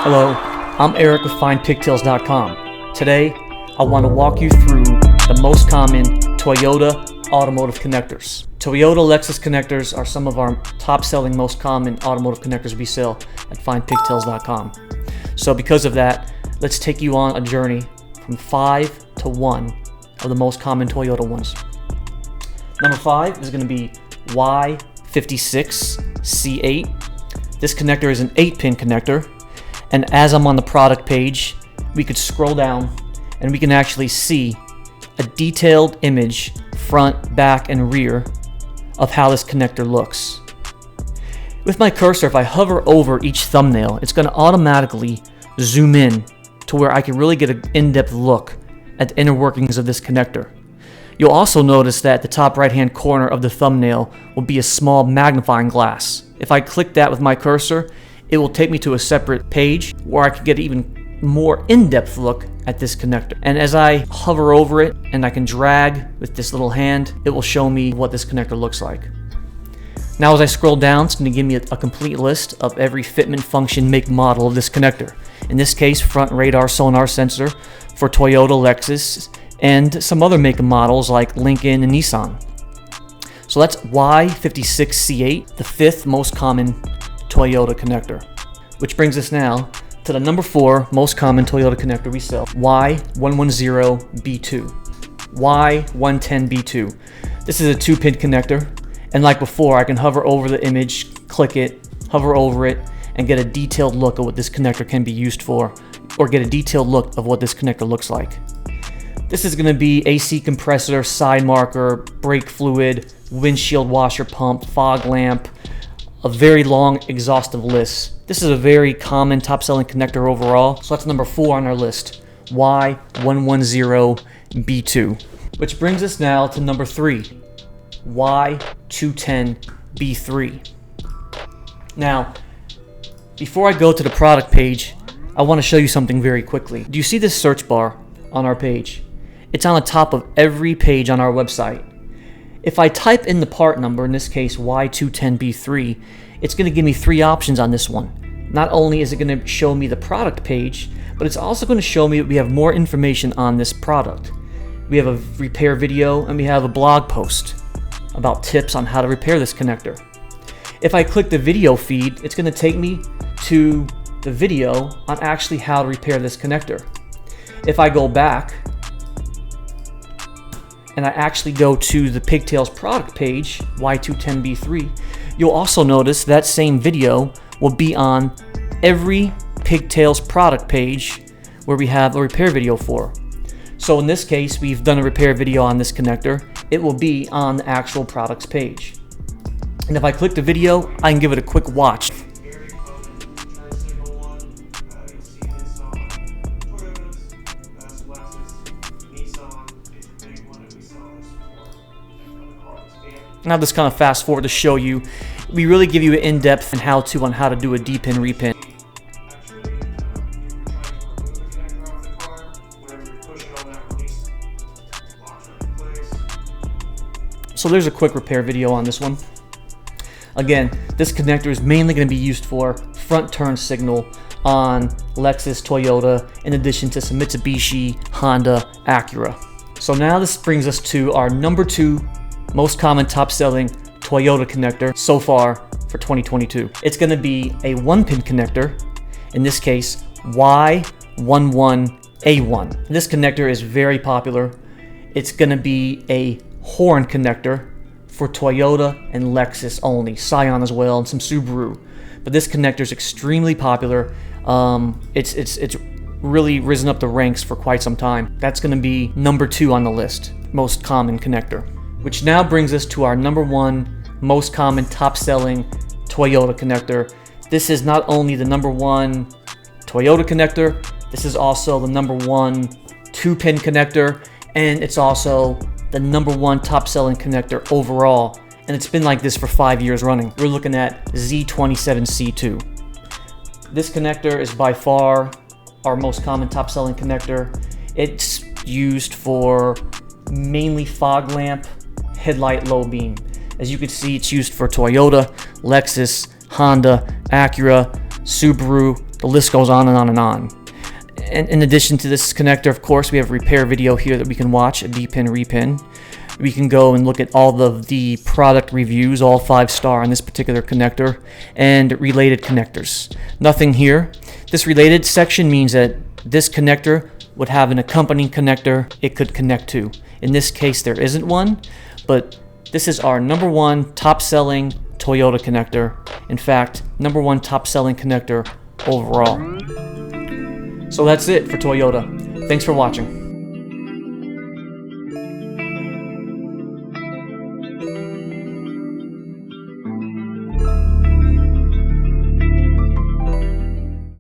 Hello, I'm Eric with findpigtails.com. Today, I want to walk you through the most common Toyota automotive connectors. Toyota Lexus connectors are some of our top-selling, most common automotive connectors we sell at findpigtails.com. So because of that, let's take you on a journey from 5 to 1 of the most common Toyota ones. Number 5 is going to be Y56C8. This connector is an 8-pin connector. And as I'm on the product page, we could scroll down and we can actually see a detailed image, front, back, and rear of how this connector looks. With my cursor, if I hover over each thumbnail, it's going to automatically zoom in to where I can really get an in-depth look at the inner workings of this connector. You'll also notice that at the top right-hand corner of the thumbnail will be a small magnifying glass. If I click that with my cursor, it will take me to a separate page where I can get an even more in-depth look at this connector. And as I hover over it and I can drag with this little hand, it will show me what this connector looks like. Now as I scroll down, it's going to give me a complete list of every fitment, function, make, model of this connector. In this case, front radar sonar sensor for Toyota, Lexus, and some other make and models like Lincoln and Nissan. So that's Y56C8, the 5th most common Toyota connector. Which brings us now to the number 4 most common Toyota connector we sell, Y110B2. Y110B2. This is a 2-pin connector, and like before, I can hover over the image, click it, hover over it, and get a detailed look of what this connector can be used for, or get a detailed look of what this connector looks like. This is going to be AC compressor, side marker, brake fluid, windshield washer pump, fog lamp, a very long, exhaustive list. This is a very common top-selling connector overall, so that's number 4 on our list, Y110B2. Which brings us now to number 3, Y210B3. Now, before I go to the product page, I want to show you something very quickly. Do you see this search bar on our page? It's on the top of every page on our website. If I type in the part number, in this case Y210B3, it's going to give me 3 options on this one. Not only is it going to show me the product page, but it's also going to show me that we have more information on this product. We have a repair video and we have a blog post about tips on how to repair this connector. If I click the video feed, it's going to take me to the video on actually how to repair this connector. If I go back and I actually go to the Pigtails product page, Y210B3, you'll also notice that same video will be on every Pigtails product page where we have a repair video for. So in this case, we've done a repair video on this connector. It will be on the actual products page. And if I click the video, I can give it a quick watch. Now this kind of fast forward to show you, we really give you an in-depth and how-to on how to do a D-pin repin. So there's a quick repair video on this one. Again, this connector is mainly going to be used for front turn signal on Lexus, Toyota, in addition to some Mitsubishi, Honda, Acura. So now this brings us to our number 2 most common top-selling Toyota connector so far for 2022. It's going to be a 1-pin connector, in this case Y11A1. This connector is very popular. It's going to be a horn connector for Toyota and Lexus only, Scion as well, and some Subaru. But this connector is extremely popular. It's really risen up the ranks for quite some time. That's going to be number 2 on the list, most common connector. Which now brings us to our number 1 most common top-selling Toyota connector. This is not only the number 1 Toyota connector, this is also the number 1 2-pin connector, and it's also the number 1 top-selling connector overall. And it's been like this for 5 years running. We're looking at Z27C2. This connector is by far our most common top-selling connector. It's used for mainly fog lamp, headlight, low beam. As you can see, it's used for Toyota, Lexus, Honda, Acura, Subaru, The list goes on and on and on. And in addition to this connector, of course, we have a repair video here that we can watch, a V-pin repin. We can go and look at all of the product reviews, all 5-star on this particular connector, and related connectors. Nothing here. This related section means that this connector would have an accompanying connector it could connect to. In this case, there isn't one, but this is our #1 top-selling Toyota connector. In fact, #1 top-selling connector overall. So that's it for Toyota. Thanks for watching.